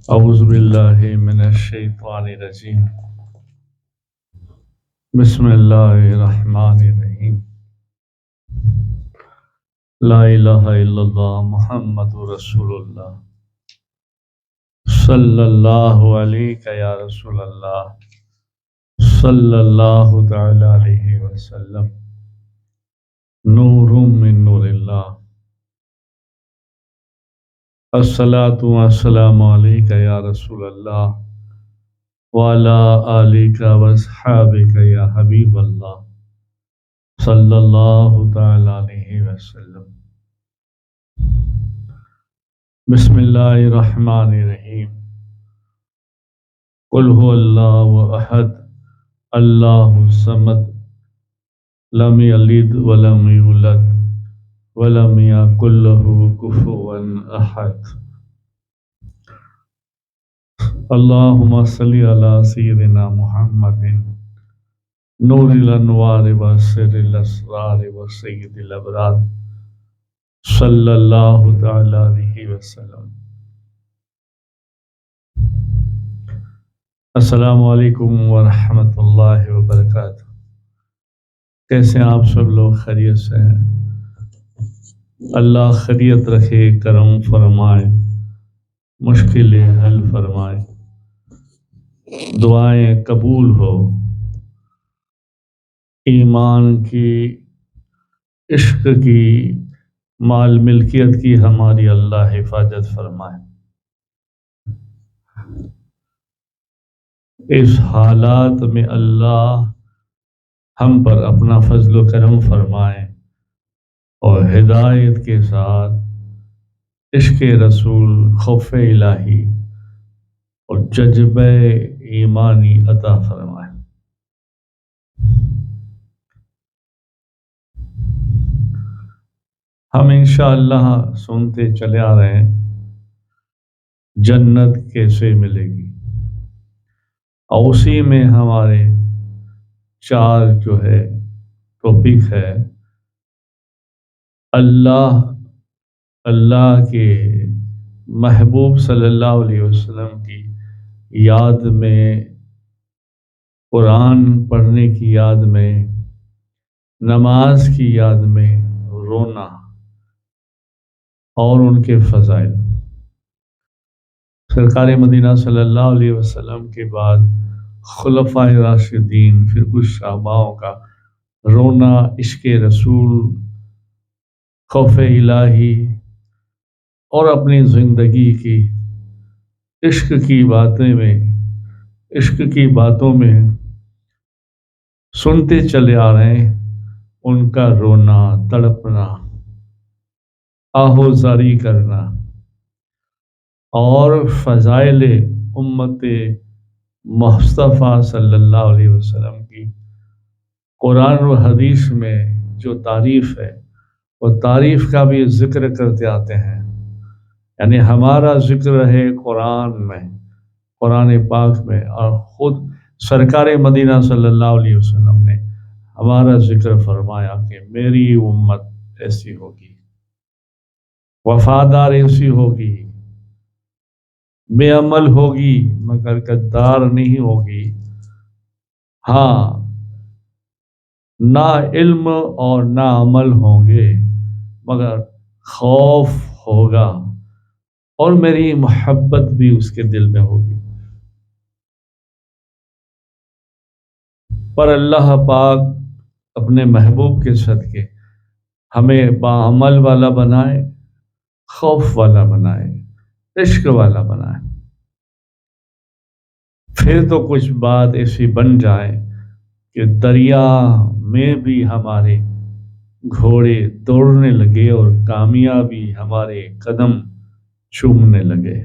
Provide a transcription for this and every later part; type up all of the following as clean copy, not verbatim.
اعوذ باللہ من الشیطان الرجیم بسم اللہ الرحمن الرحیم لا الہ الا اللہ محمد رسول اللہ صلی اللہ علیہ یا رسول اللہ صلی اللہ تعالی علیہ وسلم نور من نور اللہ الصلاۃ والسلام علیک یا رسول اللہ وعلی آلک واصحابک یا حبیب اللہ صلی اللہ تعالی علیہ وسلم۔ بسم اللہ الرحمن الرحیم قل هو اللہ احد اللہ الصمد لم یلد ولم یولد ولم یکن لہ کفوا احد۔ اللہم صلی علی سیدنا محمد نور الانوار وسر الاسرار وسید الابرار صلی اللہ تعالی علیہ وسلم۔ السلام علیکم ورحمۃ اللہ وبرکاتہ۔ کیسے ہیں آپ سب لوگ؟ خیریت سے ہیں؟ اللہ خیریت رکھے، کرم فرمائے، مشکلیں حل فرمائے، دعائیں قبول ہو، ایمان کی، عشق کی، مال ملکیت کی ہماری اللہ حفاظت فرمائے۔ اس حالات میں اللہ ہم پر اپنا فضل و کرم فرمائے اور ہدایت کے ساتھ عشق رسول، خوف الہی اور جذبہ ایمانی عطا فرمائے۔ ہم انشاءاللہ سنتے چلے آ رہے ہیں جنت کیسے ملے گی، اور اسی میں ہمارے چار جو ہے ٹاپک ہے اللہ کے محبوب صلی اللہ علیہ وسلم کی یاد میں، قرآن پڑھنے کی یاد میں، نماز کی یاد میں رونا اور ان کے فضائل۔ سرکار مدینہ صلی اللہ علیہ وسلم کے بعد خلفائے راشدین، پھر کچھ صحاباؤں کا رونا، عشق رسول، خوف الہی اور اپنی زندگی کی عشق کی باتوں میں سنتے چلے آ رہے ہیں۔ ان کا رونا، تڑپنا، آہوزاری کرنا اور فضائل امت مصطفیٰ صلی اللہ علیہ وسلم کی قرآن و حدیث میں جو تعریف ہے، وہ تعریف کا بھی ذکر کرتے آتے ہیں۔ یعنی ہمارا ذکر ہے قرآن میں، قرآن پاک میں، اور خود سرکار مدینہ صلی اللہ علیہ وسلم نے ہمارا ذکر فرمایا کہ میری امت ایسی ہوگی، وفادار ایسی ہوگی، بے عمل ہوگی مگر غدار نہیں ہوگی، ہاں نہ علم اور نہ عمل ہوں گے مگر خوف ہوگا اور میری محبت بھی اس کے دل میں ہوگی۔ پر اللہ پاک اپنے محبوب کے صدقے ہمیں باعمل والا بنائے، خوف والا بنائے، عشق والا بنائے۔ پھر تو کچھ بات ایسی بن جائے کہ دریا میں بھی ہمارے گھوڑے دوڑنے لگے اور کامیابی ہمارے قدم چومنے لگے۔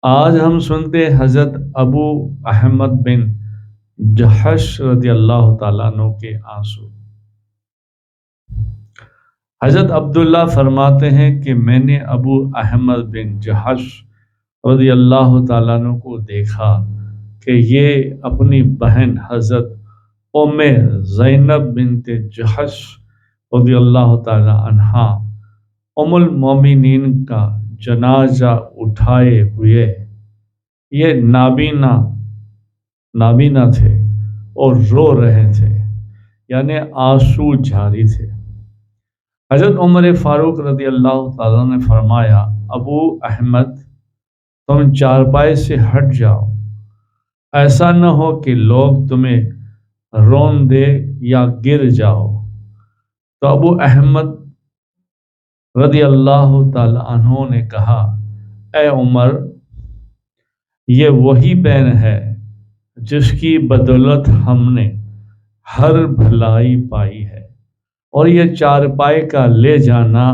آج ہم سنتے حضرت ابو احمد بن جحش رضی اللہ تعالیٰ عنہ کے آنسو۔ حضرت عبداللہ فرماتے ہیں کہ میں نے ابو احمد بن جحش رضی اللہ تعالیٰ عنہ کو دیکھا کہ یہ اپنی بہن حضرت ام زینب بنت جحش رضی اللہ تعالی عنہا ام المومنین کا جنازہ اٹھائے ہوئے یہ نابینا تھے اور رو رہے تھے، یعنی آنسو جاری تھے۔ حضرت عمر فاروق رضی اللہ تعالیٰ نے فرمایا، ابو احمد تم چارپائی سے ہٹ جاؤ، ایسا نہ ہو کہ لوگ تمہیں رون دے یا گر جاؤ۔ تو ابو احمد رضی اللہ تعالی عنہ نے کہا، اے عمر، یہ وہی بہن ہے جس کی بدولت ہم نے ہر بھلائی پائی ہے، اور یہ چارپائی کا لے جانا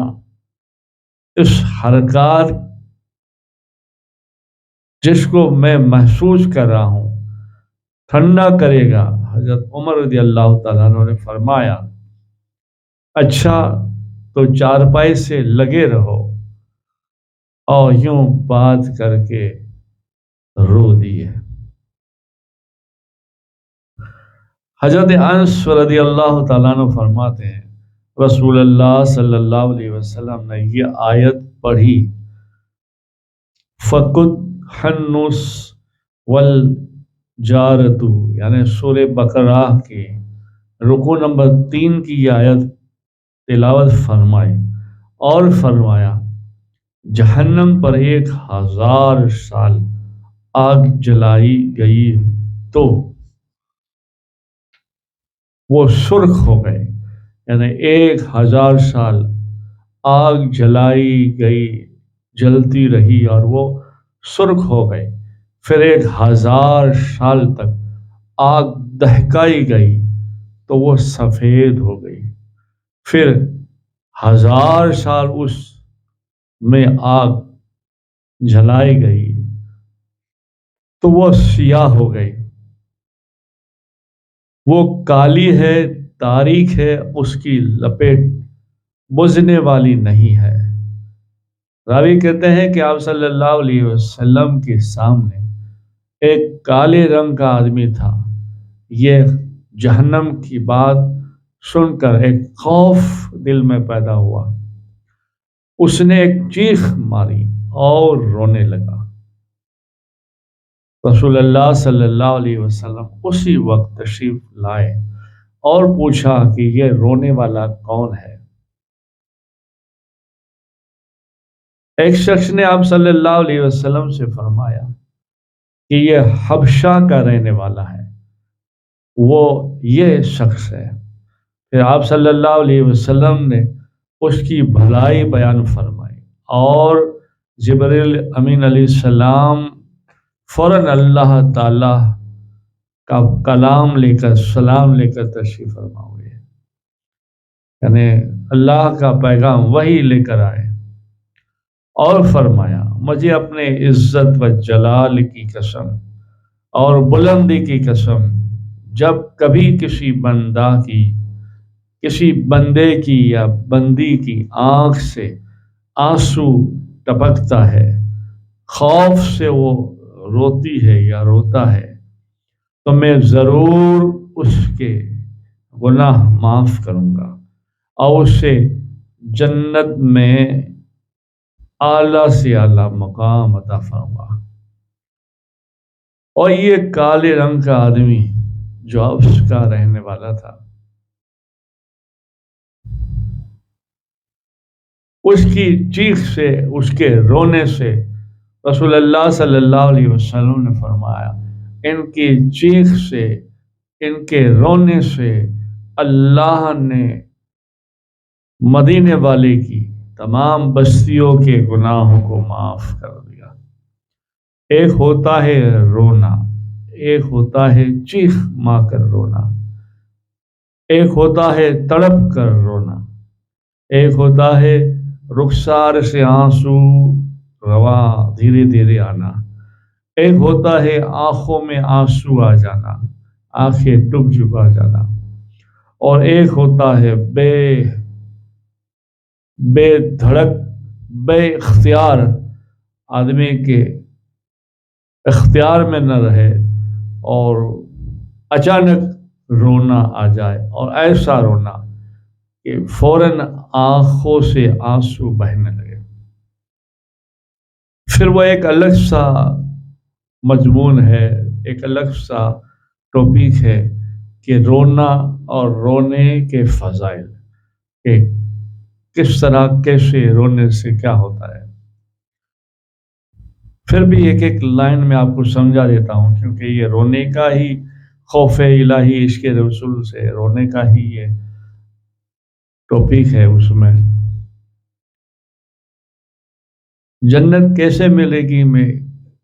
اس حرکات جس کو میں محسوس کر رہا ہوں ٹھنڈا کرے گا۔ حضرت عمر رضی اللہ تعالیٰ عنہ نے فرمایا، اچھا تو چارپائی سے لگے رہو، اور یوں بات کر کے رو دیے۔ حضرت انس رضی اللہ تعالیٰ عنہ فرماتے ہیں، رسول اللہ صلی اللہ علیہ وسلم نے یہ آیت پڑھی، فَقُدْ حَنُّسْ وَالْجَارَتُ، یعنی سورہ بقرہ کے رکوع نمبر 3 کی یہ آیت تلاوت فرمائی اور فرمایا، جہنم پر 1000 سال آگ جلائی گئی تو وہ سرخ ہو گئے، یعنی 1000 سال آگ جلائی گئی، جلتی رہی اور وہ سرخ ہو گئے، پھر 1000 سال تک آگ دہکائی گئی تو وہ سفید ہو گئی، پھر 1000 سال اس میں آگ جلائی گئی تو وہ سیاہ ہو گئی، وہ کالی ہے، تاریک ہے، اس کی لپیٹ بجھنے والی نہیں ہے۔ راوی کہتے ہیں کہ آپ صلی اللہ علیہ وسلم کے سامنے ایک کالے رنگ کا آدمی تھا، یہ جہنم کی بات سن کر ایک خوف دل میں پیدا ہوا، اس نے ایک چیخ ماری اور رونے لگا۔ رسول اللہ صلی اللہ علیہ وسلم اسی وقت تشریف لائے اور پوچھا کہ یہ رونے والا کون ہے؟ ایک شخص نے آپ صلی اللہ علیہ وسلم سے فرمایا کہ یہ حبشہ کا رہنے والا ہے، وہ یہ شخص ہے۔ پھر آپ صلی اللہ علیہ وسلم نے اس کی بھلائی بیان فرمائی اور جبریل امین علیہ السلام فوراً اللہ تعالی کا کلام لے کر سلام لے کر تشریف فرما ہوئے، یعنی اللہ کا پیغام وہی لے کر آئے اور فرمایا، مجھے اپنے عزت و جلال کی قسم اور بلندی کی قسم، جب کبھی کسی بندے کی یا بندی کی آنکھ سے آنسو ٹپکتا ہے، خوف سے وہ روتی ہے یا روتا ہے، تو میں ضرور اس کے گناہ معاف کروں گا اور اسے جنت میں اعلیٰ سے اعلیٰ مقام عطا فرماؤں گا۔ اور یہ کالے رنگ کا آدمی جو حبش کا رہنے والا تھا، اس کی چیخ سے، اس کے رونے سے رسول اللہ صلی اللہ علیہ وسلم نے فرمایا، ان کی چیخ سے، ان کے رونے سے اللہ نے مدینے والے کی تمام بستیوں کے گناہوں کو معاف کر دیا۔ ایک ہوتا ہے رونا، ایک ہوتا ہے چیخ مار کر رونا، ایک ہوتا ہے تڑپ کر رونا، ایک ہوتا ہے رخسار سے آنسو رواں دھیرے دھیرے آنا، ایک ہوتا ہے آنکھوں میں آنسو آ جانا، آنکھیں ڈب چکا جانا، اور ایک ہوتا ہے بے دھڑک، بے اختیار، آدمی کے اختیار میں نہ رہے اور اچانک رونا آ جائے، اور ایسا رونا کہ فوراً آنکھوں سے آنسو بہنے لگے۔ پھر وہ ایک الگ سا مضمون ہے، ایک الگ سا ٹاپک ہے کہ رونا اور رونے کے فضائل، کہ کس طرح کیسے رونے سے کیا ہوتا ہے۔ پھر بھی ایک ایک لائن میں آپ کو سمجھا دیتا ہوں، کیونکہ یہ رونے کا ہی خوف الہی، عشق رسول سے رونے کا ہی یہ ٹاپک ہے۔ اس میں جنت کیسے ملے گی میں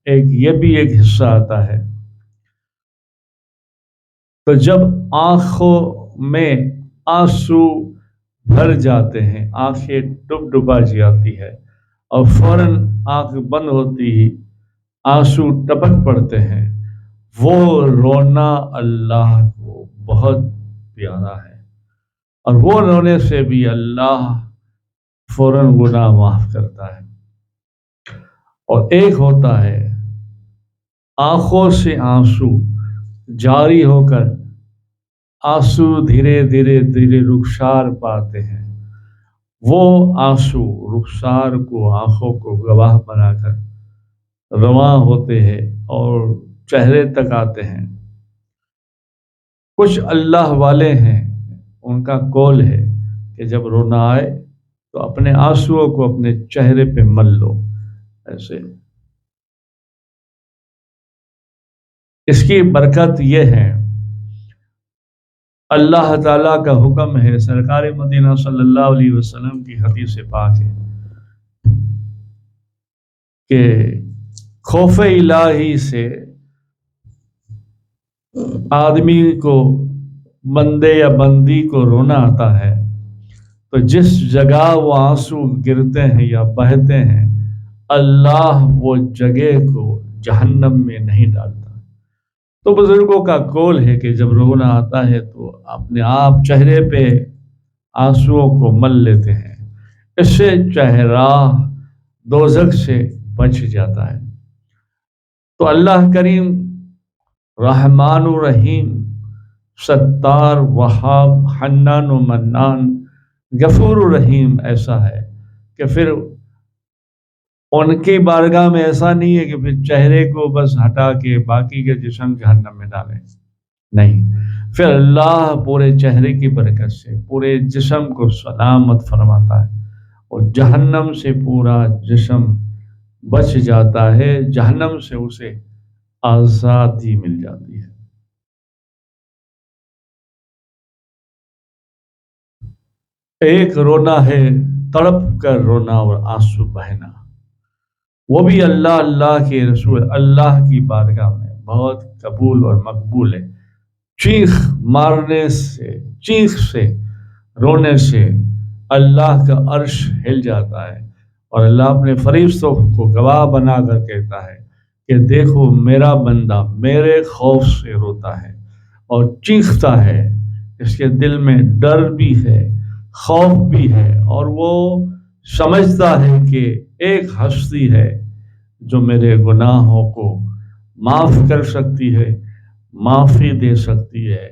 یہ بھی ایک حصہ آتا ہے۔ تو جب آنکھوں میں آنسو بھر جاتے ہیں، آنکھیں ڈبا جاتی ہے، اور فوراً آنکھ بند ہوتی ہی آنسو ٹپک پڑتے ہیں، وہ رونا اللہ کو بہت پیارا ہے، اور وہ رونے سے بھی اللہ فوراً گناہ معاف کرتا ہے۔ اور ایک ہوتا ہے آنکھوں سے آنسو جاری ہو کر آنسو دھیرے دھیرے دھیرے رخسار پاتے ہیں، وہ آنسو رخسار کو، آنکھوں کو گواہ بنا کر رواں ہوتے ہیں اور چہرے تک آتے ہیں۔ کچھ اللہ والے ہیں، ان کا قول ہے کہ جب رونا آئے تو اپنے آنسوؤں کو اپنے چہرے پہ مل لو، ایسے۔ اس کی برکت یہ ہے، اللہ تعالیٰ کا حکم ہے، سرکار مدینہ صلی اللہ علیہ وسلم کی حدیث پاک ہے کہ خوف الہی سے آدمی کو، بندے یا بندی کو رونا آتا ہے، تو جس جگہ وہ آنسو گرتے ہیں یا بہتے ہیں، اللہ وہ جگہ کو جہنم میں نہیں ڈالتا۔ تو بزرگوں کا قول ہے کہ جب رونا آتا ہے تو اپنے آپ چہرے پہ آنسوؤں کو مل لیتے ہیں، اس سے چہرہ دوزخ سے بچ جاتا ہے۔ تو اللہ کریم رحمان و رحیم، ستار، وہاب، حنان و منان، غفور و رحیم ایسا ہے کہ پھر ان کی بارگاہ میں ایسا نہیں ہے کہ پھر چہرے کو بس ہٹا کے باقی کے جسم جہنم میں ڈالیں، نہیں، پھر اللہ پورے چہرے کی برکت سے پورے جسم کو سلامت فرماتا ہے، اور جہنم سے پورا جسم بچ جاتا ہے، جہنم سے اسے آزادی مل جاتی ہے۔ ایک رونا ہے تڑپ کر رونا اور آنسو بہنا، وہ بھی اللہ اللہ کے رسول اللہ کی بارگاہ میں بہت قبول اور مقبول ہے۔ چیخ مارنے سے، چیخ سے، رونے سے اللہ کا عرش ہل جاتا ہے، اور اللہ اپنے فرشتوں کو گواہ بنا کر کہتا ہے کہ دیکھو میرا بندہ میرے خوف سے روتا ہے اور چیختا ہے، اس کے دل میں ڈر بھی ہے، خوف بھی ہے، اور وہ سمجھتا ہے کہ ایک ہستی ہے جو میرے گناہوں کو معاف کر سکتی ہے، معافی دے سکتی ہے،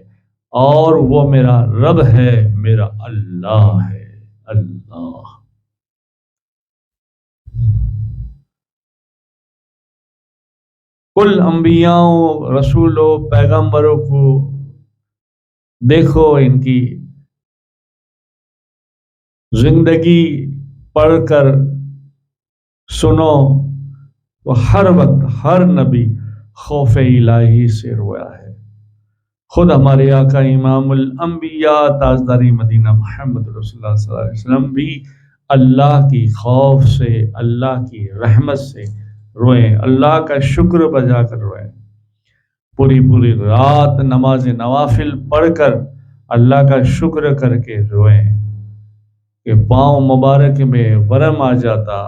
اور وہ میرا رب ہے، میرا اللہ ہے، اللہ۔ کل انبیاءوں، رسولوں، پیغمبروں کو دیکھو، ان کی زندگی پڑھ کر سنو، تو ہر وقت ہر نبی خوف الہی سے رویا ہے۔ خود ہمارے آقا امام الانبیاء تاجدار مدینہ محمد رسول اللہ صلی اللہ علیہ وسلم بھی اللہ کی خوف سے، اللہ کی رحمت سے روئے، اللہ کا شکر بجا کر روئے، پوری پوری رات نماز نوافل پڑھ کر اللہ کا شکر کر کے روئے کہ پاؤں مبارک میں ورم آ جاتا،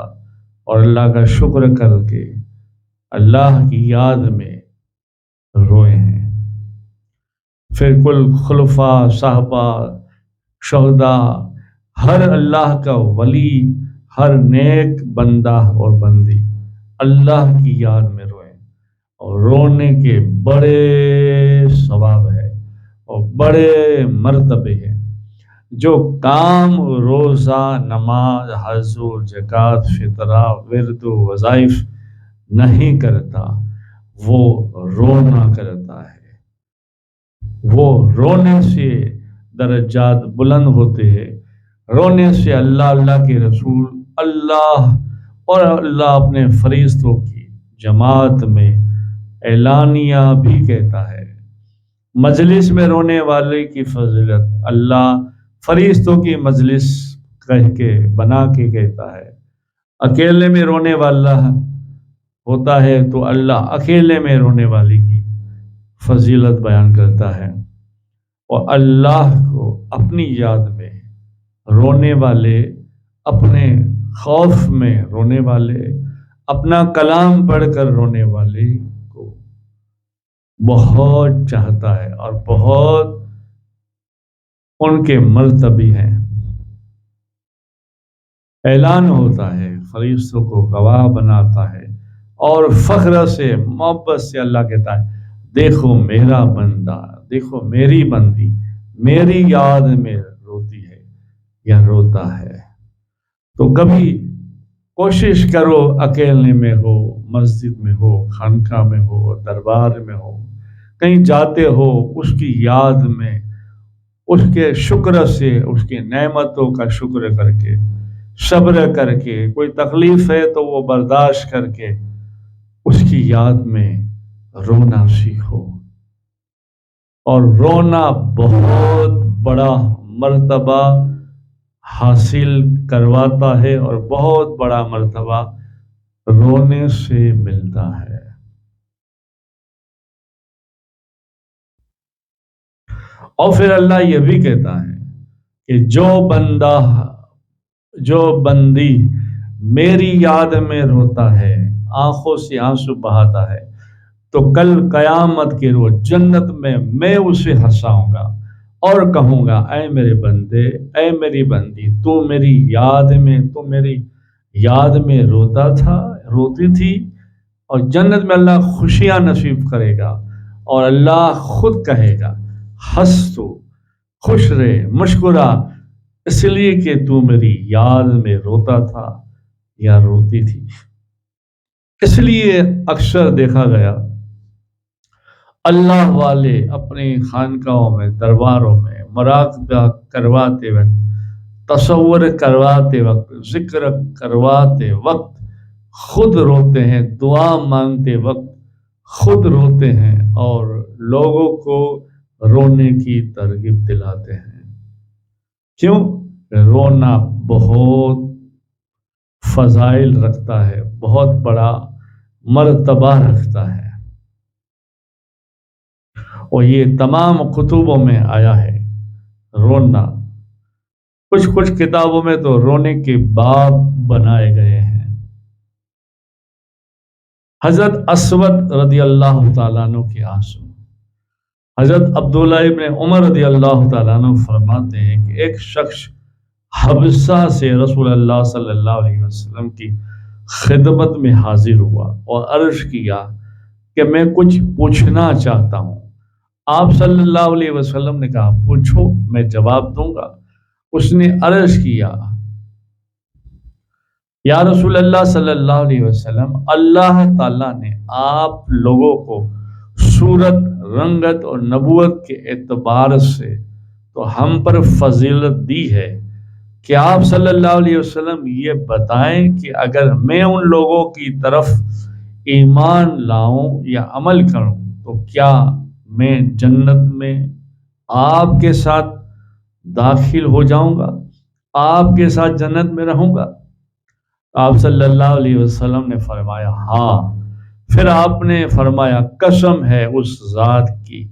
اور اللہ کا شکر کر کے اللہ کی یاد میں روئے ہیں۔ پھر کل خلفاء، صحابہ، شہداء، ہر اللہ کا ولی، ہر نیک بندہ اور بندی اللہ کی یاد میں روئے، اور رونے کے بڑے ثواب ہے، اور بڑے مرتبے ہیں۔ جو کام روزہ، نماز، حج و زکوٰۃ، فطرہ، ورد و وظائف نہیں کرتا وہ رونا کرتا ہے۔ وہ رونے سے درجات بلند ہوتے ہیں، رونے سے اللہ، اللہ کے رسول، اللہ اور اللہ اپنے فرشتوں کی جماعت میں اعلانیہ بھی کہتا ہے۔ مجلس میں رونے والے کی فضیلت اللہ فرشتوں کی مجلس کہہ کے بنا کے کہتا ہے۔ اکیلے میں رونے والا ہوتا ہے تو اللہ اکیلے میں رونے والی کی فضیلت بیان کرتا ہے، اور اللہ کو اپنی یاد میں رونے والے، اپنے خوف میں رونے والے، اپنا کلام پڑھ کر رونے والے کو بہت چاہتا ہے اور بہت ان کے مرتبے ہیں۔ اعلان ہوتا ہے، فرشتوں کو گواہ بناتا ہے، اور فخر سے، محبت سے اللہ کہتا ہے دیکھو میرا بندہ، دیکھو میری بندی میری یاد میں روتی ہے یا روتا ہے۔ تو کبھی کوشش کرو، اکیلے میں ہو، مسجد میں ہو، خانقاہ میں ہو، دربار میں ہو، کہیں جاتے ہو، اس کی یاد میں، اس کے شکر سے، اس کی نعمتوں کا شکر کر کے، صبر کر کے، کوئی تکلیف ہے تو وہ برداشت کر کے اس کی یاد میں رونا سیکھو۔ اور رونا بہت بڑا مرتبہ حاصل کرواتا ہے، اور بہت بڑا مرتبہ رونے سے ملتا ہے۔ اور پھر اللہ یہ بھی کہتا ہے کہ جو بندی میری یاد میں روتا ہے، آنکھوں سے آنسو بہاتا ہے، تو کل قیامت کے روز جنت میں اسے ہنساؤں گا اور کہوں گا اے میرے بندے، اے میری بندی، تو میری یاد میں روتا تھا، روتی تھی، اور جنت میں اللہ خوشیاں نصیب کرے گا، اور اللہ خود کہے گا ہنس، تو خوش رہے، مسکرا، اس لیے کہ تو میری یاد میں روتا تھا یا روتی تھی۔ اس لیے اکثر دیکھا گیا اللہ والے اپنی خانقاہوں میں، درباروں میں مراقبہ کرواتے وقت، تصور کرواتے وقت، ذکر کرواتے وقت خود روتے ہیں، دعا مانگتے وقت خود روتے ہیں، اور لوگوں کو رونے کی ترغیب دلاتے ہیں۔ کیوں؟ رونا بہت فضائل رکھتا ہے، بہت بڑا مرتبہ رکھتا ہے، اور یہ تمام کتبوں میں آیا ہے رونا۔ کچھ کتابوں میں تو رونے کے باب بنائے گئے ہیں۔ حضرت اسود رضی اللہ تعالیٰ عنہ کے آنسو، حضرت عبداللہ ابن عمر رضی اللہ تعالیٰ عنہ فرماتے ہیں کہ ایک شخص حبشہ سے رسول اللہ صلی اللہ علیہ وسلم کی خدمت میں حاضر ہوا اور عرض کیا کہ میں کچھ پوچھنا چاہتا ہوں۔ آپ صلی اللہ علیہ وسلم نے کہا پوچھو، میں جواب دوں گا۔ اس نے عرض کیا یا رسول اللہ صلی اللہ علیہ وسلم، اللہ تعالیٰ نے آپ لوگوں کو صورت، رنگت اور نبوت کے اعتبار سے تو ہم پر فضیلت دی ہے کہ آپ صلی اللہ علیہ وسلم یہ بتائیں کہ اگر میں ان لوگوں کی طرف ایمان لاؤں یا عمل کروں تو کیا میں جنت میں آپ کے ساتھ داخل ہو جاؤں گا، آپ کے ساتھ جنت میں رہوں گا؟ آپ صلی اللہ علیہ وسلم نے فرمایا ہاں۔ پھر آپ نے فرمایا قسم ہے اس ذات کی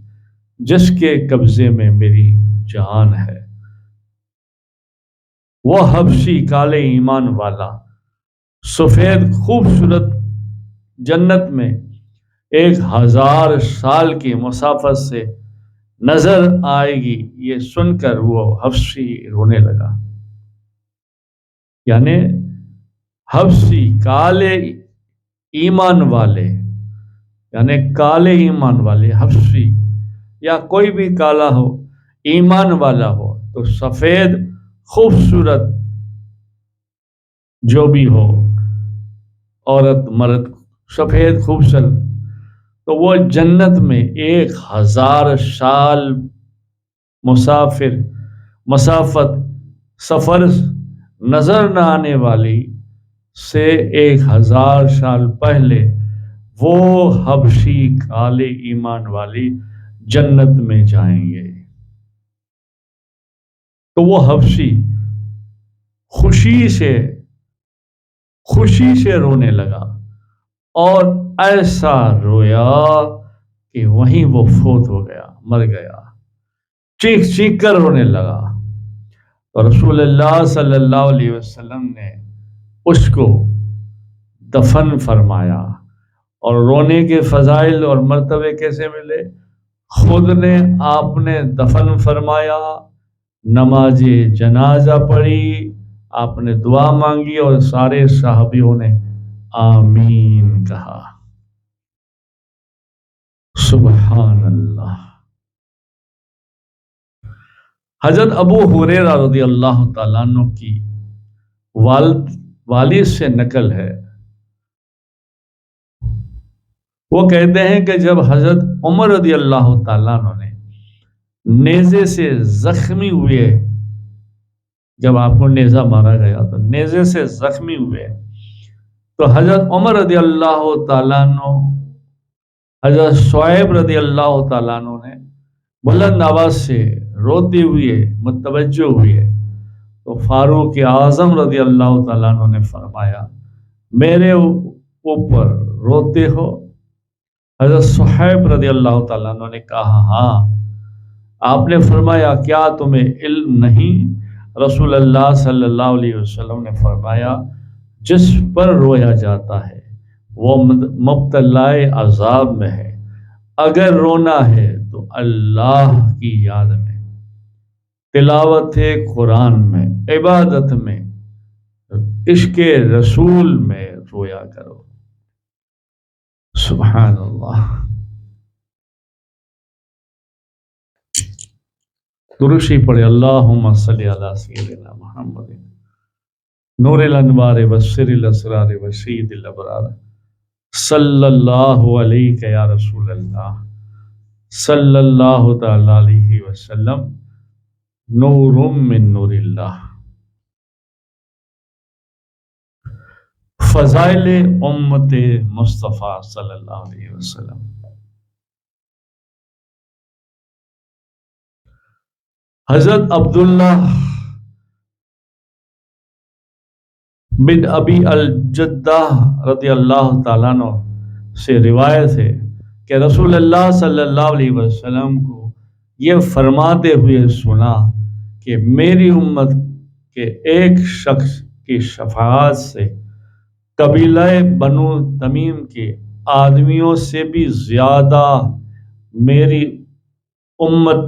جس کے قبضے میں میری جان ہے، وہ حبشی کالے ایمان والا سفید خوبصورت جنت میں 1000 سال کی مسافت سے نظر آئے گی۔ یہ سن کر وہ حبشی رونے لگا، یعنی حبشی کالے ایمان والے، یعنی کالے ایمان والے حبشی یا کوئی بھی کالا ہو، ایمان والا ہو تو سفید خوبصورت جو بھی ہو، عورت مرد سفید خوبصورت، تو وہ جنت میں 1000 سال مسافت سفر نظر نہ آنے والی سے 1000 سال پہلے وہ حبشی کالے ایمان والی جنت میں جائیں گے۔ تو وہ حبشی خوشی سے رونے لگا، اور ایسا رویا کہ وہیں وہ فوت ہو گیا، مر گیا، چیخ چیخ کر رونے لگا۔ تو رسول اللہ صلی اللہ علیہ وسلم نے اس کو دفن فرمایا۔ اور رونے کے فضائل اور مرتبے کیسے ملے؟ خود نے آپ نے دفن فرمایا، نماز جنازہ پڑھی، آپ نے دعا مانگی، اور سارے صحابیوں نے آمین کہا۔ سبحان اللہ۔ حضرت ابو ہریرہ رضی اللہ تعالیٰ عنہ کی والد سے نقل ہے، وہ کہتے ہیں کہ جب حضرت عمر رضی اللہ تعالیٰ عنہ نے نیزے سے زخمی ہوئے، جب آپ کو نیزہ مارا گیا تو نیزے سے زخمی ہوئے، تو حضرت عمر رضی اللہ تعالیٰ عنہ حضرت شعیب رضی اللہ تعالیٰ عنہ نے بلند آواز سے روتے ہوئے متوجہ ہوئے، تو فاروق اعظم رضی اللہ تعالیٰ عنہ نے فرمایا، میرے اوپر روتے ہو؟ حضرت صہیب رضی اللہ تعالیٰ عنہ نے کہا ہاں۔ آپ نے فرمایا کیا تمہیں علم نہیں؟ رسول اللہ صلی اللہ علیہ وسلم نے فرمایا جس پر رویا جاتا ہے وہ مبتلا عذاب میں ہے، اگر رونا ہے تو اللہ کی یاد میں، تلاوت قرآن میں، عبادت میں، عشق رسول میں رویا کرو۔ سبحان اللہ۔ درشی پڑھے، اللہم صلی علی سیدنا محمد نور الانوار وسر الاسرار وسید الابرار صلی اللہ علیہ یا رسول اللہ صلی اللہ تعالی علیہ وسلم نور من نور اللہ۔ فضائل امت مصطفیٰ صلی اللہ علیہ وسلم۔ حضرت عبداللہ بن ابی الجدہ رضی اللہ تعالیٰ عنہ سے روایت ہے کہ رسول اللہ صلی اللہ علیہ وسلم کو یہ فرماتے ہوئے سنا کہ میری امت کے ایک شخص کی شفاعت سے قبیلہ بنو تمیم کے آدمیوں سے بھی زیادہ میری امت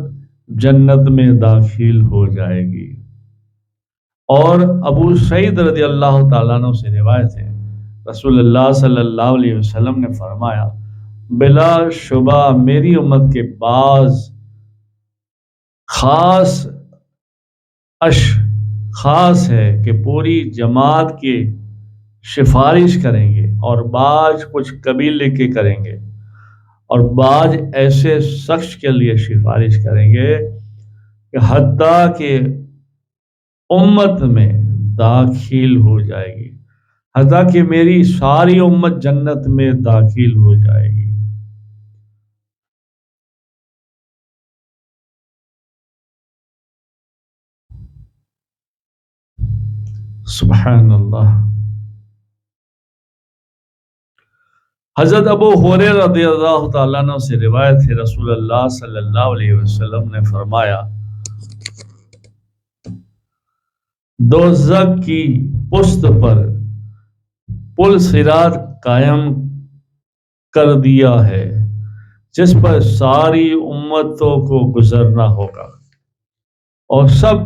جنت میں داخل ہو جائے گی۔ اور ابو سعید رضی اللہ تعالیٰ عنہ سے روایت ہے رسول اللہ صلی اللہ علیہ وسلم نے فرمایا بلا شبہ میری امت کے بعض خاص ہے کہ پوری جماعت کے سفارش کریں گے، اور بعض کچھ قبیلے کے کریں گے، اور بعض ایسے شخص کے لیے سفارش کریں گے کہ حتیٰ کہ امت میں داخل ہو جائے گی، حتیٰ کہ میری ساری امت جنت میں داخل ہو جائے گی۔ سبحان اللہ۔ حضرت ابو ہریرہ رضی اللہ تعالیٰ عنہ سے روایت ہے رسول اللہ صلی اللہ علیہ وسلم نے فرمایا دوزخ کی پشت پر پل صراط قائم کر دیا ہے جس پر ساری امتوں کو گزرنا ہوگا، اور سب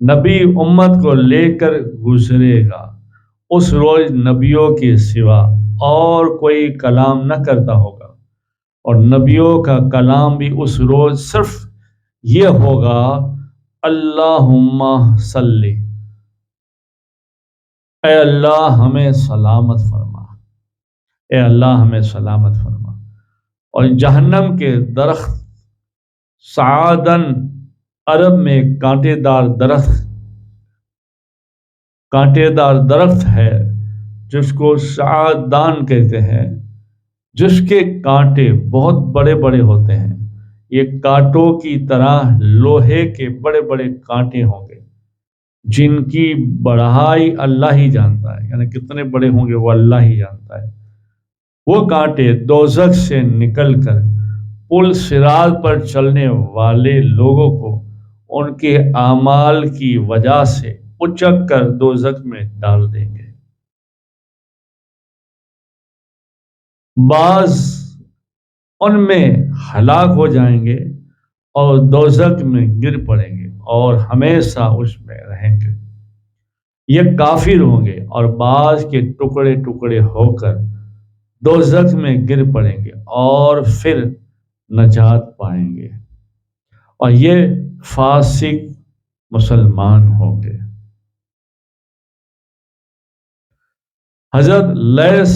نبی امت کو لے کر گزرے گا۔ اس روز نبیوں کے سوا اور کوئی کلام نہ کرتا ہوگا، اور نبیوں کا کلام بھی اس روز صرف یہ ہوگا اللہم صلی، اے اللہ ہمیں سلامت فرما، اے اللہ ہمیں سلامت فرما۔ اور جہنم کے درخت سعادن، عرب میں کانٹے دار درخت ہے جس کو سعادان کہتے ہیں، جس کے کانٹے بہت بڑے بڑے ہوتے ہیں۔ یہ کانٹوں کی طرح لوہے کے بڑے بڑے کانٹے ہوں گے جن کی بڑائی اللہ ہی جانتا ہے، یعنی کتنے بڑے ہوں گے وہ اللہ ہی جانتا ہے۔ وہ کانٹے دوزخ سے نکل کر پل صراط پر چلنے والے لوگوں کو ان کے اعمال کی وجہ سے اچک کر دوزخ میں ڈال دیں گے۔ بعض ان میں ہلاک ہو جائیں گے اور دوزخ میں گر پڑیں گے اور ہمیشہ اس میں رہیں گے۔ یہ کافر ہوں گے اور بعض کے ٹکڑے ٹکڑے ہو کر دوزخ میں گر پڑیں گے اور پھر نجات پائیں گے، اور یہ فاسق مسلمان ہوں گے۔ حضرت لیث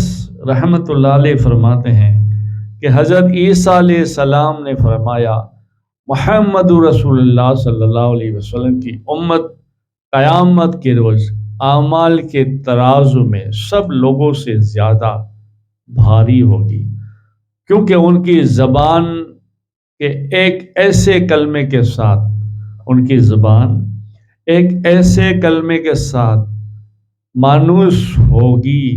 رحمت اللہ علیہ فرماتے ہیں کہ حضرت عیسیٰ علیہ السلام نے فرمایا، محمد رسول اللہ صلی اللہ علیہ وسلم کی امت قیامت کے روز اعمال کے ترازو میں سب لوگوں سے زیادہ بھاری ہوگی، کیونکہ ان کی زبان کے ایک ایسے کلمے کے ساتھ مانوس ہوگی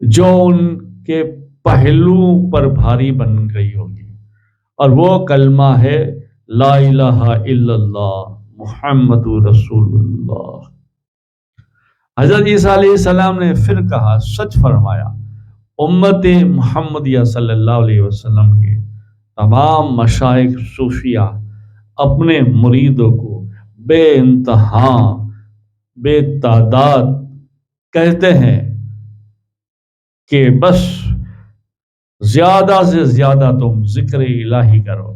جو ان کے پہلو پر بھاری بن گئی ہوگی، اور وہ کلمہ ہے لا الہ الا اللہ محمد رسول اللہ۔ حضرت عیسیٰ علیہ السلام نے پھر کہا، سچ فرمایا، امت محمدیہ صلی اللہ علیہ وسلم کے تمام مشائخ صوفیہ اپنے مریدوں کو بے انتہا بے تعداد کہتے ہیں کہ بس زیادہ سے زیادہ تم ذکر الہی کرو،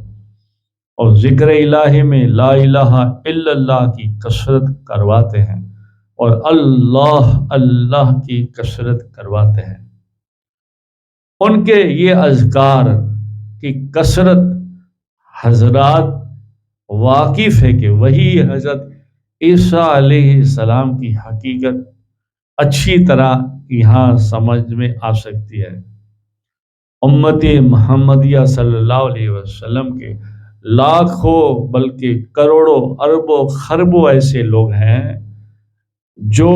اور ذکر الہی میں لا الہ الا اللہ کی کثرت کرواتے ہیں اور اللہ اللہ کی کثرت کرواتے ہیں۔ ان کے یہ اذکار کی کثرت حضرات واقف ہے کہ وہی حضرت عیسیٰ علیہ السلام کی حقیقت اچھی طرح یہاں سمجھ میں آ سکتی ہے۔ امت محمدیہ صلی اللہ علیہ وسلم کے لاکھوں بلکہ کروڑوں اربوں خربوں ایسے لوگ ہیں جو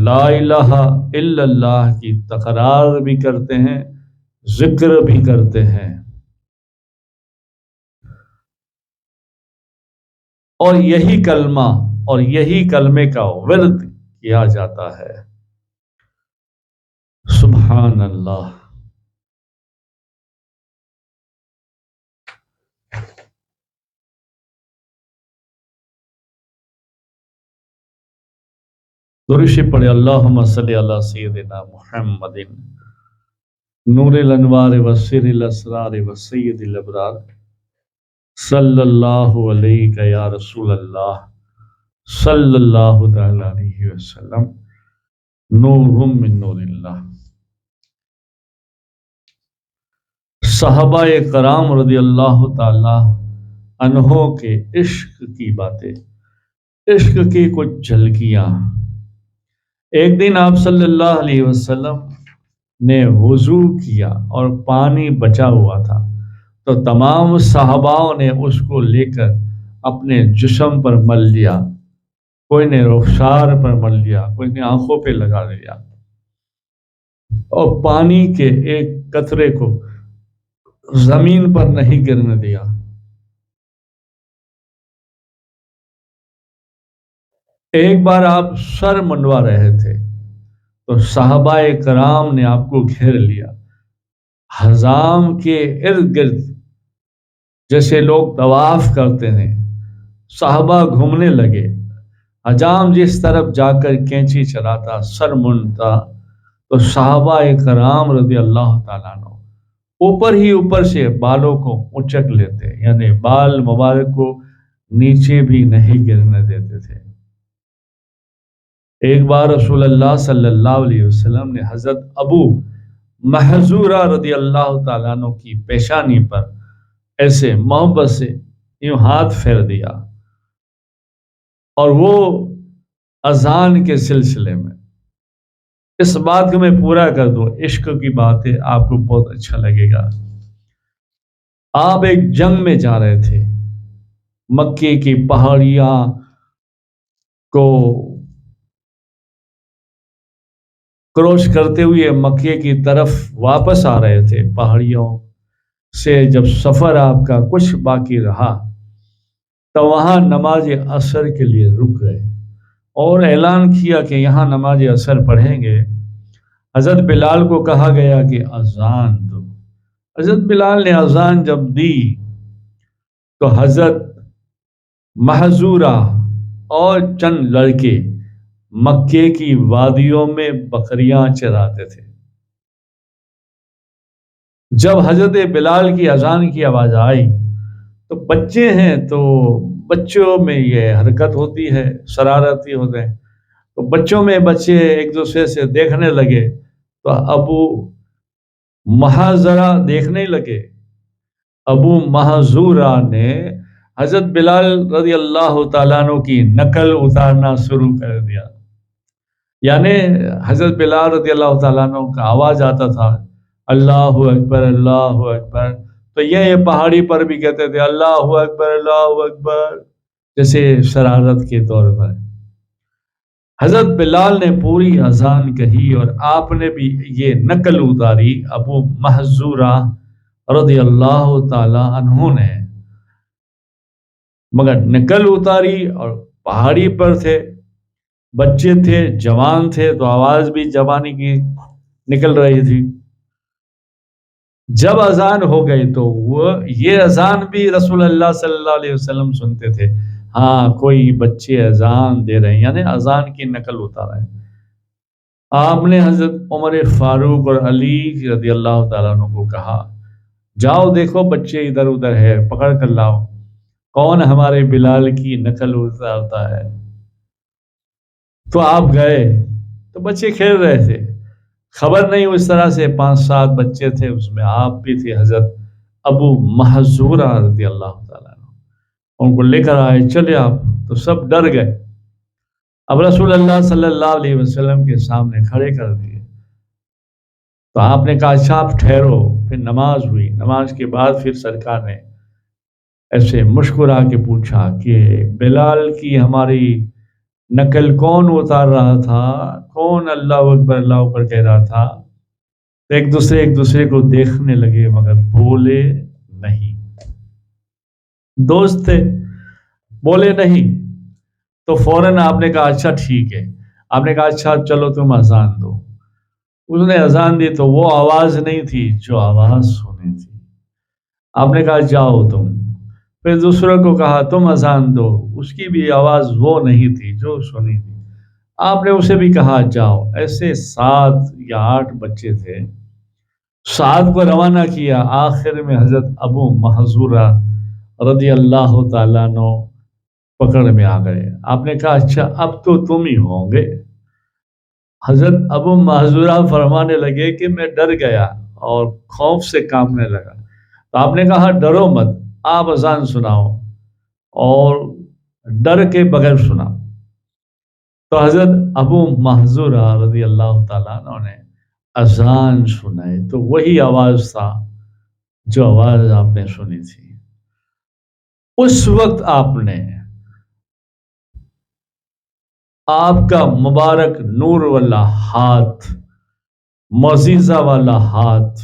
لا الہ الا اللہ کی تقرار بھی کرتے ہیں، ذکر بھی کرتے ہیں، اور یہی کلمہ اور یہی کلمے کا ورد کیا جاتا ہے۔ سبحان اللہ۔ درود پڑھے، اللہم صلی علی سیدنا محمد نور الانوار وسر الاسرار وسید الابرار صلی اللہ علیہ یا رسول اللہ صلی اللہ تعالی علیہ وسلم، نور من نور اللہ۔ صحابہ کرام رضی اللہ تعالی عنہ کے عشق کی باتیں، عشق کی کچھ جھلکیاں۔ ایک دن آپ صلی اللہ علیہ وسلم نے وضو کیا اور پانی بچا ہوا تھا، تو تمام صحاباؤں نے اس کو لے کر اپنے جسم پر مل لیا، کوئی نے رخسار پر مل لیا، کوئی نے آنکھوں پہ لگا لیا، اور پانی کے ایک قطرے کو زمین پر نہیں گرنے دیا۔ ایک بار آپ سر منڈوا رہے تھے تو صحابہ کرام نے آپ کو گھیر لیا، حزام کے ارد گرد جیسے لوگ طواف کرتے ہیں، صحابہ گھومنے لگے۔ حجام جس طرف جا کر کینچی چلاتا، سر منڈتا، تو صحابہ کرام رضی اللہ تعالیٰ عنہ اوپر ہی اوپر سے بالوں کو اچک لیتے، یعنی بال مبارک کو نیچے بھی نہیں گرنے دیتے تھے۔ ایک بار رسول اللہ صلی اللہ علیہ وسلم نے حضرت ابو محذورہ رضی اللہ تعالیٰ عنہ کی پیشانی پر ایسے محبت سے یوں ہاتھ پھیر دیا، اور وہ اذان کے سلسلے میں، اس بات کو میں پورا کر دوں، عشق کی بات ہے، آپ کو بہت اچھا لگے گا۔ آپ ایک جنگ میں جا رہے تھے، مکے کی پہاڑیاں کو کراس کرتے ہوئے مکے کی طرف واپس آ رہے تھے۔ پہاڑیوں سے جب سفر آپ کا کچھ باقی رہا تو وہاں نماز عصر کے لیے رک گئے اور اعلان کیا کہ یہاں نماز عصر پڑھیں گے۔ حضرت بلال کو کہا گیا کہ اذان دو۔ حضرت بلال نے اذان جب دی تو حضرت محذورہ اور چند لڑکے مکے کی وادیوں میں بکریاں چراتے تھے۔ جب حضرت بلال کی اذان کی آواز آئی تو بچے ہیں تو بچوں میں یہ حرکت ہوتی ہے، شرارتی ہوتے ہیں، تو بچوں میں بچے ایک دوسرے سے دیکھنے لگے، تو ابو محذورہ دیکھنے لگے۔ ابو محذورہ نے حضرت بلال رضی اللہ تعالیٰ عنہ کی نقل اتارنا شروع کر دیا، یعنی حضرت بلال رضی اللہ تعالیٰ عنہ کا آواز آتا تھا، اللہ اکبر اللہ اکبر، تو یہ پہاڑی پر بھی کہتے تھے اللہ اکبر، جیسے شرارت کے طور پر۔ حضرت بلال نے پوری اذان کہی اور آپ نے بھی یہ نقل اتاری۔ ابو محذورہ رضی اللہ تعالیٰ عنہ نے مگر نقل اتاری، اور پہاڑی پر تھے، بچے تھے، جوان تھے، تو آواز بھی جوانی کی نکل رہی تھی۔ جب اذان ہو گئی تو یہ اذان بھی رسول اللہ صلی اللہ علیہ وسلم سنتے تھے، ہاں کوئی بچے اذان دے رہے ہیں، یعنی اذان کی نقل اتارا ہے۔ آپ نے حضرت عمر فاروق اور علی رضی اللہ تعالیٰ عنہ کو کہا، جاؤ دیکھو بچے ادھر ادھر ہے، پکڑ کر لاؤ، کون ہمارے بلال کی نقل اتارتا ہے۔ تو آپ گئے تو بچے کھیل رہے تھے، خبر نہیں اس طرح سے 5-7 بچے تھے، اس میں آپ بھی تھے، حضرت ابو محذورہ رضی اللہ تعالیٰ عنہ ان کو لے کر آئے، چلے آپ، تو سب ڈر گئے۔ اب رسول اللہ صلی اللہ علیہ وسلم کے سامنے کھڑے کر دیے، تو آپ نے کہا اچھا آپ ٹھہرو، پھر نماز ہوئی۔ نماز کے بعد پھر سرکار نے ایسے مسکرا کے پوچھا کہ بلال کی ہماری نقل کون اتار رہا تھا، کون اللہ اکبر کہہ رہا تھا؟ تو ایک دوسرے کو دیکھنے لگے مگر بولے نہیں، دوست تھے، بولے نہیں۔ تو فوراً آپ نے کہا اچھا ٹھیک ہے، آپ نے کہا اچھا چلو تم اذان دو۔ اس نے اذان دی تو وہ آواز نہیں تھی جو آواز سنی تھی۔ آپ نے کہا جاؤ تم، پھر دوسروں کو کہا تم اذان دو، اس کی بھی آواز وہ نہیں تھی جو سنی تھی۔ آپ نے اسے بھی کہا جاؤ۔ ایسے 7 یا 8 بچے تھے، 7 کو روانہ کیا، آخر میں حضرت ابو محذورہ رضی اللہ تعالیٰ عنہ پکڑ میں آ گئے۔ آپ نے کہا اچھا اب تو تم ہی ہوں گے۔ حضرت ابو محذورہ فرمانے لگے کہ میں ڈر گیا اور خوف سے کانپنے لگا۔ تو آپ نے کہا ڈرو مت، آپ اذان سناؤ، اور ڈر کے بغیر سناؤ۔ تو حضرت ابو محذورہ رضی اللہ تعالیٰ عنہ نے اذان سنائی، تو وہی آواز تھا جو آواز آپ نے سنی تھی۔ اس وقت آپ کا مبارک نور والا ہاتھ، معجزہ والا ہاتھ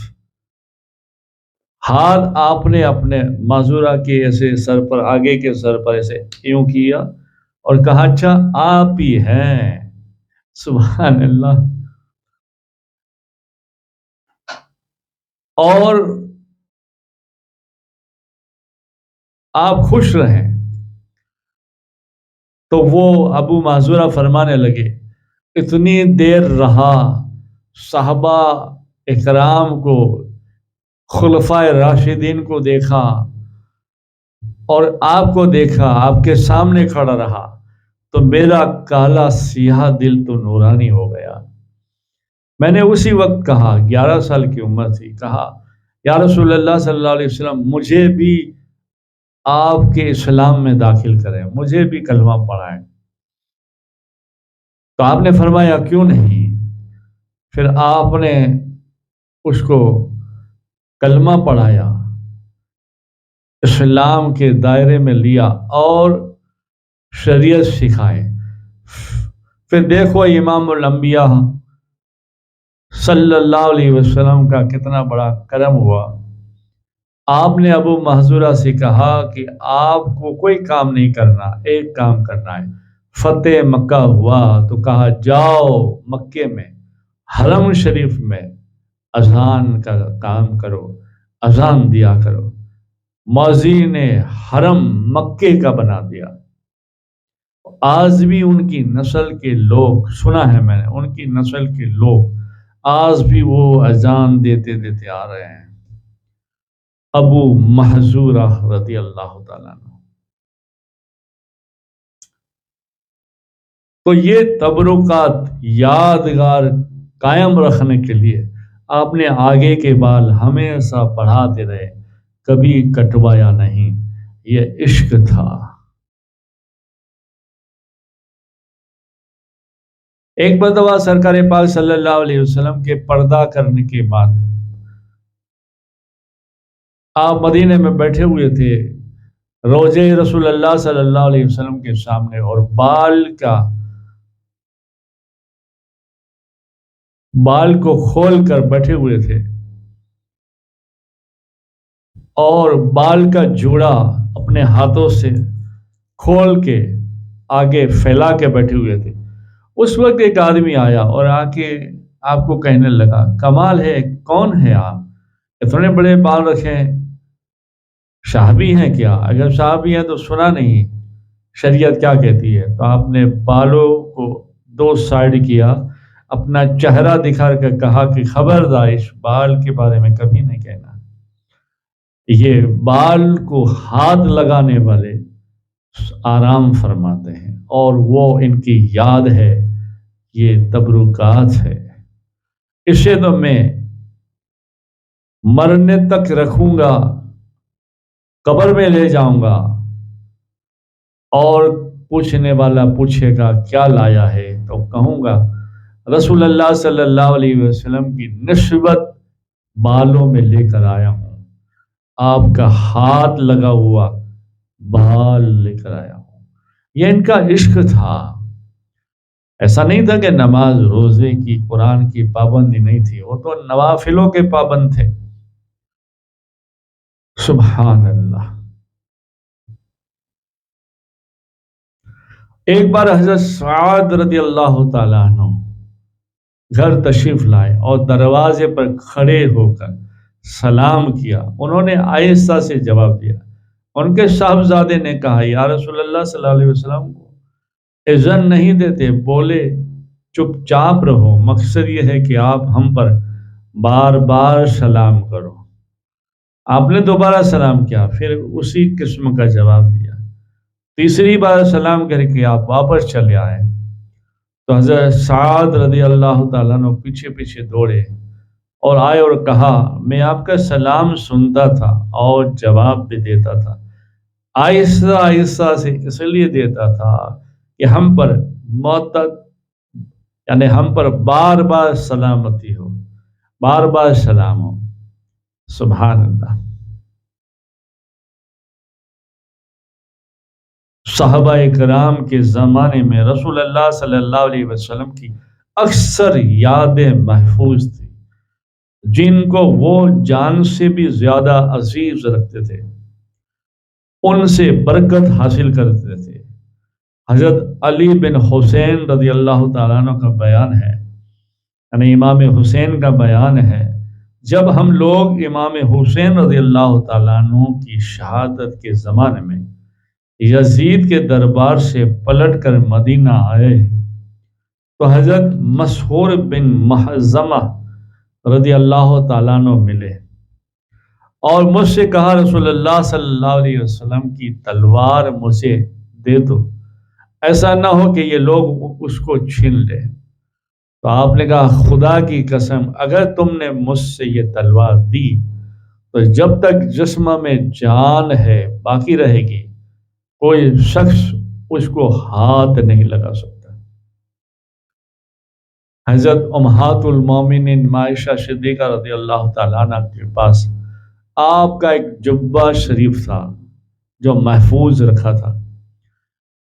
آپ نے اپنے معذورہ کے ایسے سر پر، آگے کے سر پر ایسے یوں کیا اور کہا اچھا آپ ہی ہیں، سبحان اللہ۔ اور آپ خوش رہیں۔ تو وہ ابو محذورہ فرمانے لگے اتنی دیر رہا، صحابہ اکرام کو خلفائے راشدین کو دیکھا اور آپ کو دیکھا، آپ کے سامنے کھڑا رہا، تو میرا کالا سیاہ دل تو نورانی ہو گیا۔ میں نے اسی وقت کہا، 11 سال کی عمر تھی، کہا یا رسول اللہ صلی اللہ علیہ وسلم مجھے بھی آپ کے اسلام میں داخل کریں، مجھے بھی کلمہ پڑھائیں۔ تو آپ نے فرمایا کیوں نہیں؟ پھر آپ نے اس کو کلمہ پڑھایا، اسلام کے دائرے میں لیا اور شریعت سکھائے۔ پھر دیکھو امام الانبیاء صلی اللہ علیہ وسلم کا کتنا بڑا کرم ہوا۔ آپ نے ابو محذورہ سے کہا کہ آپ کو کوئی کام نہیں کرنا، ایک کام کرنا ہے۔ فتح مکہ ہوا تو کہا جاؤ مکے میں حرم شریف میں اذان کا کام کرو، اذان دیا کرو۔ مؤذن نے حرم مکے کا بنا دیا۔ آج بھی ان کی نسل کے لوگ، سنا ہے میں نے، ان کی نسل کے لوگ آج بھی وہ اذان دیتے دیتے آ رہے ہیں۔ ابو محذورہ رضی اللہ تعالیٰ عنہ۔ تو یہ تبرکات یادگار قائم رکھنے کے لیے آپ نے آگے کے بال ہمیشہ بڑھاتے رہے، کبھی کٹوایا نہیں۔ یہ عشق تھا۔ ایک مرتبہ سرکار پاک صلی اللہ علیہ وسلم کے پردہ کرنے کے بعد آپ مدینے میں بیٹھے ہوئے تھے روضہ رسول اللہ صلی اللہ علیہ وسلم کے سامنے، اور بال کو کھول کر بیٹھے ہوئے تھے، اور بال کا جوڑا اپنے ہاتھوں سے کھول کے آگے پھیلا کے بیٹھے ہوئے تھے۔ اس وقت ایک آدمی آیا اور آ کے آپ کو کہنے لگا کمال ہے، کون ہے آپ؟ اتنے بڑے بال رکھے ہیں، صحابی ہیں کیا؟ اگر صحابی ہیں تو سنا نہیں شریعت کیا کہتی ہے؟ تو آپ نے بالوں کو دو سائیڈ کیا، اپنا چہرہ دکھا کر کہا کہ خبردار اس بال کے بارے میں کبھی نہیں کہنا۔ یہ بال کو ہاتھ لگانے والے آرام فرماتے ہیں، اور وہ ان کی یاد ہے، یہ تبرکات ہے۔ اسے تو میں مرنے تک رکھوں گا، قبر میں لے جاؤں گا، اور پوچھنے والا پوچھے گا کیا لایا ہے تو کہوں گا رسول اللہ صلی اللہ علیہ وسلم کی نسبت بالوں میں لے کر آیا ہوں، آپ کا ہاتھ لگا ہوا بال لے کر آیا ہوں۔ یہ ان کا عشق تھا۔ ایسا نہیں تھا کہ نماز روزے کی قرآن کی پابندی نہیں تھی، وہ تو نوافلوں کے پابند تھے۔ سبحان اللہ۔ ایک بار حضرت سعد رضی اللہ تعالیٰ عنہ گھر تشریف لائے اور دروازے پر کھڑے ہو کر سلام کیا۔ انہوں نے آہستہ سے جواب دیا۔ ان کے صاحبزادے نے کہا یا رسول اللہ صلی اللہ علیہ وسلم کو اذن نہیں دیتے، بولے چپ چاپ رہو، مقصد یہ ہے کہ آپ ہم پر بار بار سلام کرو۔ آپ نے دوبارہ سلام کیا، پھر اسی قسم کا جواب دیا۔ تیسری بار سلام کر کے آپ واپس چلے آئے تو حضرت سعد رضی اللہ تعالیٰ عنہ پیچھے پیچھے دوڑے اور آئے اور کہا میں آپ کا سلام سنتا تھا اور جواب بھی دیتا تھا، آہستہ آہستہ سے اس لیے دیتا تھا کہ ہم پر یعنی ہم پر بار بار سلامتی ہو، بار بار سلام ہو۔ سبحان اللہ۔ صحابہ کرام کے زمانے میں رسول اللہ صلی اللہ علیہ وسلم کی اکثر یادیں محفوظ تھی، جن کو وہ جان سے بھی زیادہ عزیز رکھتے تھے، ان سے برکت حاصل کرتے تھے۔ حضرت علی بن حسین رضی اللہ تعالیٰ عنہ کا بیان ہے، یعنی امام حسین کا بیان ہے، جب ہم لوگ امام حسین رضی اللہ تعالیٰ عنہ کی شہادت کے زمانے میں یزید کے دربار سے پلٹ کر مدینہ آئے تو حضرت مسحور بن محزمہ رضی اللہ تعالیٰ عنہ ملے۔ اور مجھ سے کہا رسول اللہ صلی اللہ علیہ وسلم کی تلوار مجھے دے دو، ایسا نہ ہو کہ یہ لوگ اس کو چھین لیں۔ تو آپ نے کہا خدا کی قسم اگر تم نے مجھ سے یہ تلوار دی تو جب تک جسم میں جان ہے باقی رہے گی کوئی شخص اس کو ہاتھ نہیں لگا سکتا۔ حضرت امہات المومنین عائشہ صدیقہ رضی اللہ تعالیٰ عنہ کے پاس آپ کا ایک جبہ شریف تھا جو محفوظ رکھا تھا۔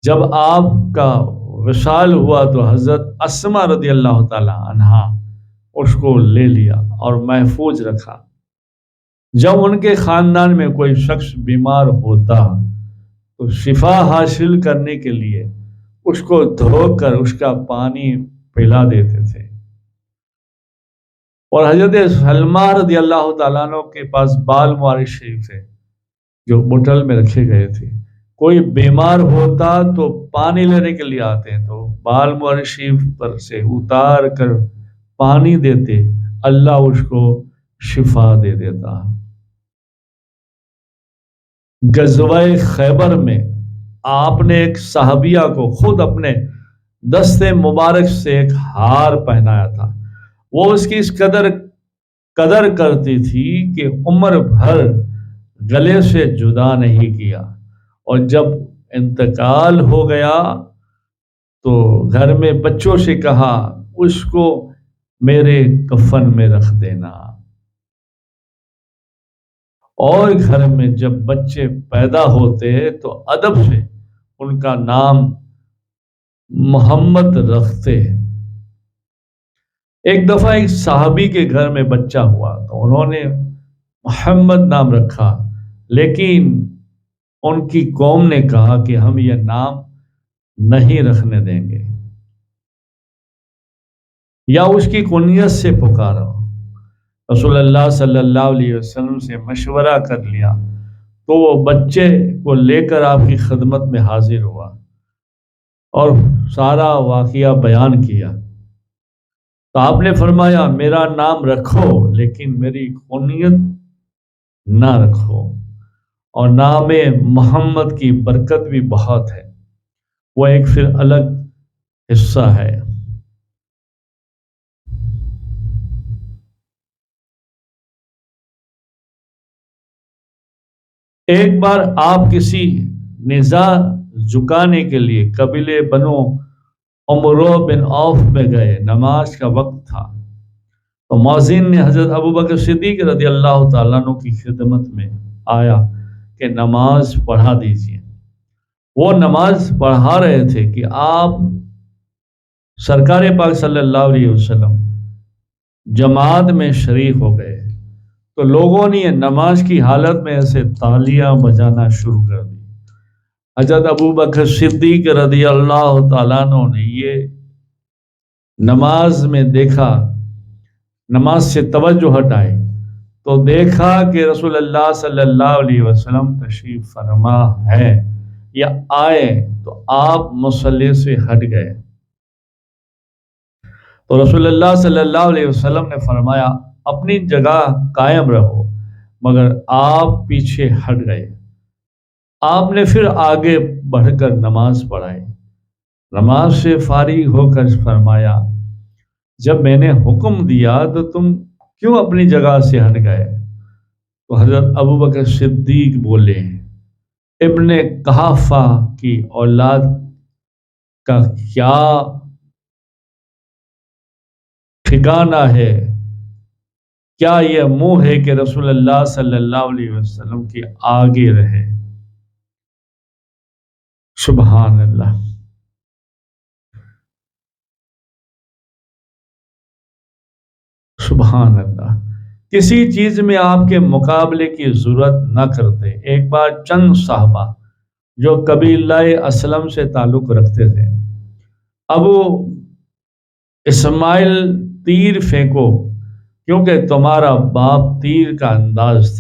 جب آپ کا وصال ہوا تو حضرت اسماء رضی اللہ تعالیٰ عنہا اس کو لے لیا اور محفوظ رکھا۔ جب ان کے خاندان میں کوئی شخص بیمار ہوتا تو شفا حاصل کرنے کے لیے اس کو دھو کر اس کا پانی پلا دیتے تھے۔ اور حضرت سلمہ رضی اللہ تعالیٰ عنہ کے پاس بال مبارک شریف ہے جو بوتل میں رکھے گئے تھے، کوئی بیمار ہوتا تو پانی لینے کے لیے آتے تو بال مبارک شریف پر سے اتار کر پانی دیتے، اللہ اس کو شفا دے دیتا۔ غزوہ خیبر میں آپ نے ایک صحابیہ کو خود اپنے دست مبارک سے ایک ہار پہنایا تھا، وہ اس کی اس قدر کرتی تھی کہ عمر بھر گلے سے جدا نہیں کیا، اور جب انتقال ہو گیا تو گھر میں بچوں سے کہا اس کو میرے کفن میں رکھ دینا۔ اور گھر میں جب بچے پیدا ہوتے تو ادب سے ان کا نام محمد رکھتے۔ ایک دفعہ ایک صحابی کے گھر میں بچہ ہوا تو انہوں نے محمد نام رکھا، لیکن ان کی قوم نے کہا کہ ہم یہ نام نہیں رکھنے دیں گے، یا اس کی کنیت سے پکارو۔ رسول اللہ صلی اللہ علیہ وسلم سے مشورہ کر لیا تو وہ بچے کو لے کر آپ کی خدمت میں حاضر ہوا اور سارا واقعہ بیان کیا۔ تو آپ نے فرمایا میرا نام رکھو لیکن میری کنیت نہ رکھو، اور نام محمد کی برکت بھی بہت ہے، وہ ایک پھر الگ حصہ ہے۔ ایک بار آپ کسی نزاع جھکانے کے لیے قبیلے بنو عمرو بن عوف میں گئے، نماز کا وقت تھا تو مؤذن نے حضرت ابوبکر صدیق رضی اللہ تعالیٰ عنہ کی خدمت میں آیا کہ نماز پڑھا دیجیے۔ وہ نماز پڑھا رہے تھے کہ آپ سرکار پاک صلی اللہ علیہ وسلم جماعت میں شریک ہو گئے تو لوگوں نے نماز کی حالت میں ایسے تالیاں بجانا شروع کر دی۔ حضرت ابوبکر صدیق رضی اللہ تعالیٰ عنہ نے یہ نماز میں دیکھا، نماز سے توجہ ہٹائے تو دیکھا کہ رسول اللہ صلی اللہ علیہ وسلم تشریف فرما ہے یا آئے، تو آپ مصلی سے ہٹ گئے۔ تو رسول اللہ صلی اللہ علیہ وسلم نے فرمایا اپنی جگہ قائم رہو، مگر آپ پیچھے ہٹ گئے۔ آپ نے پھر آگے بڑھ کر نماز پڑھائی۔ نماز سے فارغ ہو کر فرمایا جب میں نے حکم دیا تو تم کیوں اپنی جگہ سے ہٹ گئے؟ تو حضرت ابوبکر صدیق بولے ابن قحافہ کی اولاد کا کیا ٹھکانہ ہے، کیا یہ منہ ہے کہ رسول اللہ صلی اللہ علیہ وسلم کے آگے رہے؟ سبحان اللہ۔ سبحان اللہ۔ کسی چیز میں آپ کے مقابلے کی ضرورت نہ کرتے۔ ایک بار چند صحابہ جو قبیلہ اسلم سے تعلق رکھتے تھے، ابو اسماعیل تیر پھینکو کیونکہ تمہارا باپ تیر انداز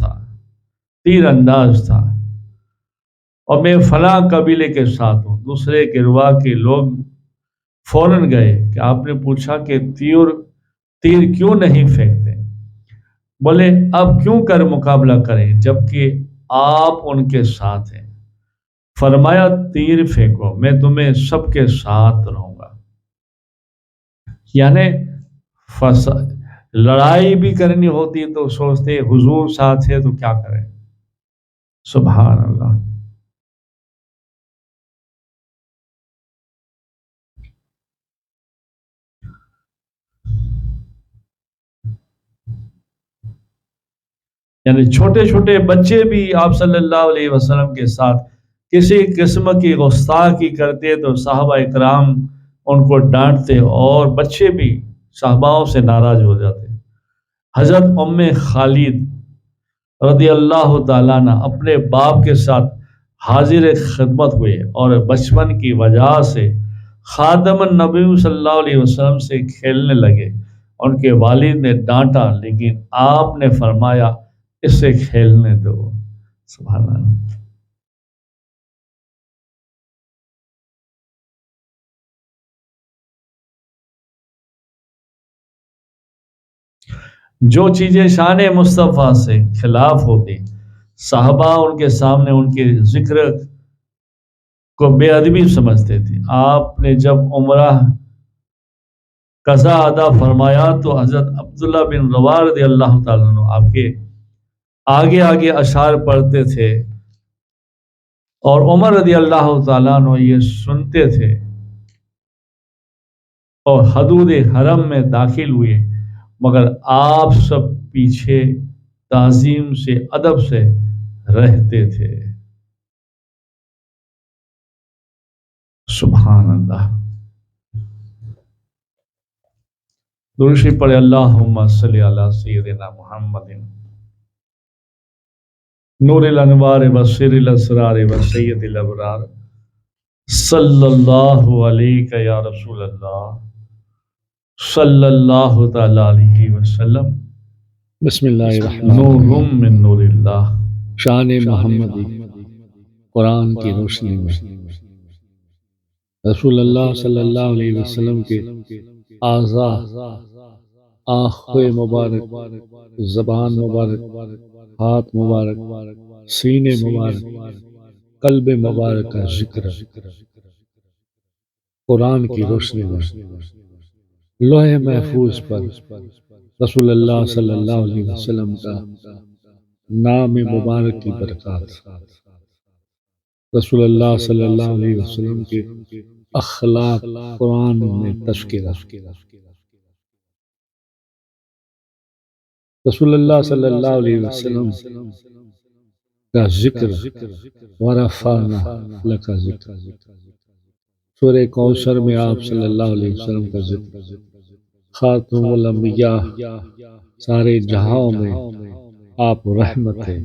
تھا اور میں فلاں قبیلے کے ساتھ ہوں۔ دوسرے گروہ کے لوگ فوراً گئے کہ آپ نے پوچھا کہ تیر کیوں نہیں پھینکتے؟ بولے اب کیوں کر مقابلہ کریں جبکہ آپ ان کے ساتھ ہیں؟ فرمایا تیر پھینکو، میں تمہیں سب کے ساتھ رہوں گا۔ یعنی لڑائی بھی کرنی ہوتی تو سوچتے حضور ساتھ ہے تو کیا کریں۔ سبحان اللہ۔ یعنی چھوٹے چھوٹے بچے بھی آپ صلی اللہ علیہ وسلم کے ساتھ کسی قسم کی گستاخی کرتے تو صحابہ اکرام ان کو ڈانٹتے، اور بچے بھی صحاباؤں سے ناراض ہو جاتے۔ حضرت ام خالد رضی اللہ تعالیٰ عنہ اپنے باپ کے ساتھ حاضر خدمت ہوئے اور بچپن کی وجہ سے خاتم النبی صلی اللہ علیہ وسلم سے کھیلنے لگے۔ ان کے والد نے ڈانٹا لیکن آپ نے فرمایا اس سے کھیلنے دو۔ سبحان اللہ۔ جو چیزیں شان مصطفیٰ سے خلاف ہوتی صحابہ ان کے سامنے ان کے ذکر کو بے ادبی سمجھتے تھے۔ آپ نے جب عمرہ قضا ادا فرمایا تو حضرت عبداللہ بن رواح رضی اللہ تعالیٰ عنہ آپ کے آگے آگے اشعار پڑھتے تھے اور عمر رضی اللہ تعالیٰ عنہ یہ سنتے تھے اور حدود حرم میں داخل ہوئے، مگر آپ سب پیچھے تعظیم سے ادب سے رہتے تھے۔ سبحان اللہ۔ درود شریف پڑھے، اللہم صلی علی سیدنا محمد نور الانوار و سر الاسرار و سید الابرار صلی اللہ علیہ یا رسول اللہ صلی اللہ تعالی علیہ وسلم۔ بسم اللہ الرحمن نور من نور اللہ۔ شان محمدی قرآن کی روشنی میں رسول اللہ صلی اللہ علیہ وسلم کے اعضاء، آنکھیں مبارک، زبان مبارک، ہاتھ مبارک، سینے مبارک، قلب مبارک کا ذکر قرآن کی روشنی میں لوح محفوظ پر رسول اللہ صلی اللہ علیہ وسلم کا نام مبارک کی برکات، رسول اللہ صلی اللہ علیہ وسلم کے اخلاق قرآن میں تذکرہ، رسول اللہ صلی اللہ علیہ وسلم کا ذکر، ورفعنا لک ذکر، سورہ کوثر میں آپ صلی اللہ علیہ وسلم کا ذکر، خاتم الانبیاء، سارے جہاں میں آپ رحمت ہیں،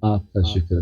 آپ کا ذکر۔